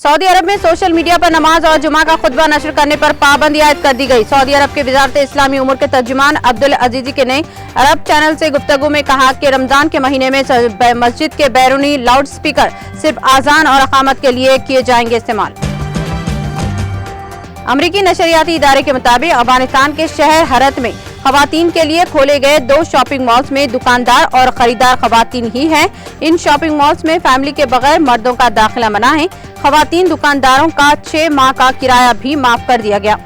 Saudi अरब में social media पर नमाज और जुमा का खुतबा नशर करने पर पाबंदी आयद कर दी गई। सऊदी अरब के वजारत इस्लामी उमूर के तर्जुमान अब्दुल अजीजी के ने अरब चैनल से गुफ्तगू में कहा कि रमजान के महीने में मस्जिद के बैरूनी लाउड स्पीकर सिर्फ आजान और अकामत के लिए किए जाएंगे इस्तेमाल। अमरीकी नशरियाती इदारे के मुताबिक अफगानिस्तान के शहर हरत में खवातीन के लिए खोले गए 2 शॉपिंग मॉल्स में दुकानदार और खरीदार खवातीन ही हैं। इन शॉपिंग मॉल्स में फैमिली के बगैर मर्दों का दाखिला मना है। खवातीन दुकानदारों का 6 माह का किराया भी माफ कर दिया गया।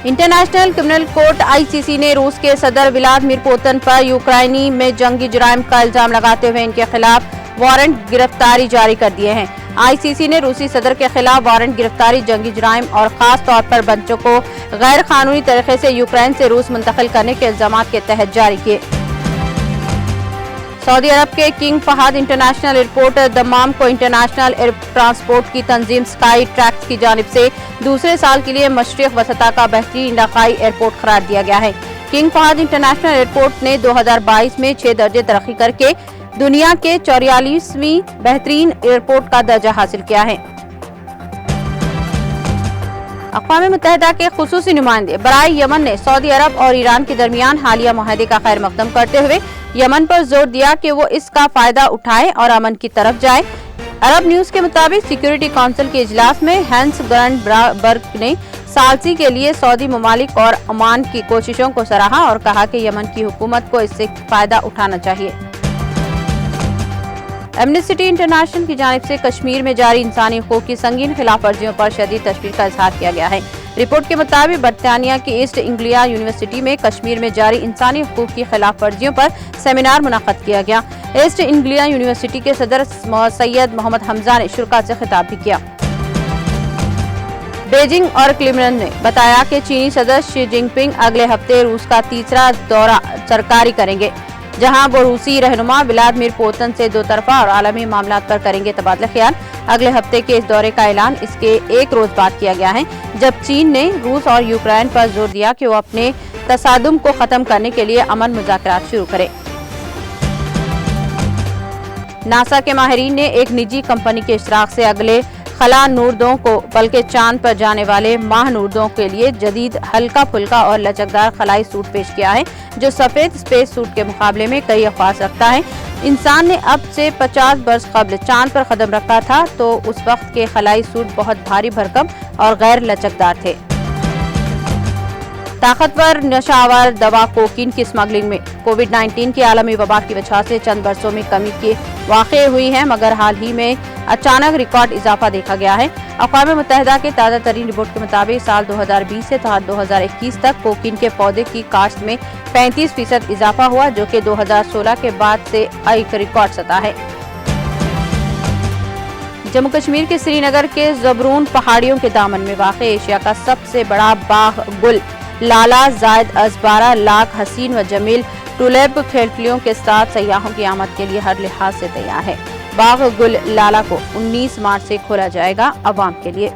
इंटरनेशनल क्रिमिनल कोर्ट ICC ने रूस के सदर व्लादिमीर पुतिन पर यूक्रेनी में जंगी जुराइम का इल्जाम लगाते हुए इनके खिलाफ वारंट गिरफ्तारी जारी कर दिए हैं। ICC ने रूसी सदर के खिलाफ वारंट गिरफ्तारी जंगी जुराइम और खास तौर पर बच्चों को गैर कानूनी तरीके से यूक्रेन से रूस मुंतकिल करने के इल्जाम के तहत जारी किए। सऊदी अरब के king Fahd international airport Dammam को इंटरनेशनल एयर ट्रांसपोर्ट की तंजीम स्काई ट्रैक्स की जानिब से दूसरे साल के लिए मशरिक वसता का बेहतरीन इलाकाई एयरपोर्ट करार दिया गया है। किंग फहद इंटरनेशनल एयरपोर्ट ने 2022 में 6 दर्जे तरक्की करके दुनिया के 44वीं बेहतरीन एयरपोर्ट का दर्जा हासिल किया है। अक़वाम मुत्तहिदा के खुसूसी नुमाइंदे बराए यमन ने सऊदी अरब और ईरान के दरमियान हालिया मुआहदे का खैर मकदम करते हुए यमन पर जोर दिया कि वो इसका फायदा उठाए और अमन की तरफ जाए। अरब न्यूज के मुताबिक सिक्योरिटी काउंसिल के इजलास में हैंस ग्रैंडबर्ग ने सालसी के लिए सऊदी ममालिक और ओमान की कोशिशों को सराहा और कहा कि यमन की हुकूमत को इससे फायदा उठाना चाहिए। एमनेस्टी इंटरनेशनल की जानिब से कश्मीर में जारी इंसानी हकूक़ की संगीन खिलाफ वर्जियों पर शदीद तशवीश का इजहार किया गया है। रिपोर्ट के मुताबिक बरतानिया की ईस्ट इंग्लिया यूनिवर्सिटी में कश्मीर में जारी इंसानी हकूक़ की खिलाफ वर्जियों पर सेमिनार मुनक़द किया गया। ईस्ट इंग्लिया यूनिवर्सिटी के सदर सैयद मोहम्मद हमजा ने शुरा से खिताब भी किया। बीजिंग और क्रेमलिन ने बताया कि चीनी सदर शी जिनपिंग अगले हफ्ते रूस का तीसरा दौरा सरकारी करेंगे, जहां वो रूसी रहनुमा व्लादिमीर पुतिन से दो तरफा और आलमी मामलात पर करेंगे तबादला ख्याल। अगले हफ्ते के इस दौरे का ऐलान इसके एक रोज बाद किया गया है, जब चीन ने रूस और यूक्रेन पर जोर दिया कि वो अपने तसादुम को खत्म करने के लिए अमन मुज़ाकरात शुरू करे। नासा के माहिरीन ने एक निजी कंपनी के इश्तराक से अगले खला नूरदों को बल्कि चांद पर जाने वाले माह नूरदों के लिए जदीद हल्का फुल्का और लचकदार खलाई सूट पेश किया है, जो सफेद स्पेस सूट के मुकाबले में कई ख़ास रखता है। इंसान ने अब से 50 बरस कबल चांद पर कदम रखा था तो उस वक्त के खलाई सूट बहुत भारी भरकम और गैर लचकदार थे। ताकतवर नशावर दवा कोकीन की स्मगलिंग में कोविड-19 की आलमी वबा की वजह से चंद बरसों में कमी की वाक़े हुई है, मगर हाल ही में अचानक रिकॉर्ड इजाफा देखा गया है। अक़वाम मुत्तहिदा के ताज़ा तरीन रिपोर्ट के मुताबिक साल 2020 से 2021 तक कोकीन के पौधे की काश्त में 35% इजाफा हुआ, जो कि 2016 के बाद से एक रिकॉर्ड सतह है। जम्मू कश्मीर के श्रीनगर के ज़बरून पहाड़ियों के दामन में वाक़े एशिया का सबसे बड़ा बाग गुल लाला जायद 12 लाख हसीन व जमील टुलिप खिड़कियों के साथ सयाहों की आमद के लिए हर लिहाज से तैयार है। बाग गुल लाला को 19 मार्च से खोला जाएगा अवाम के लिए।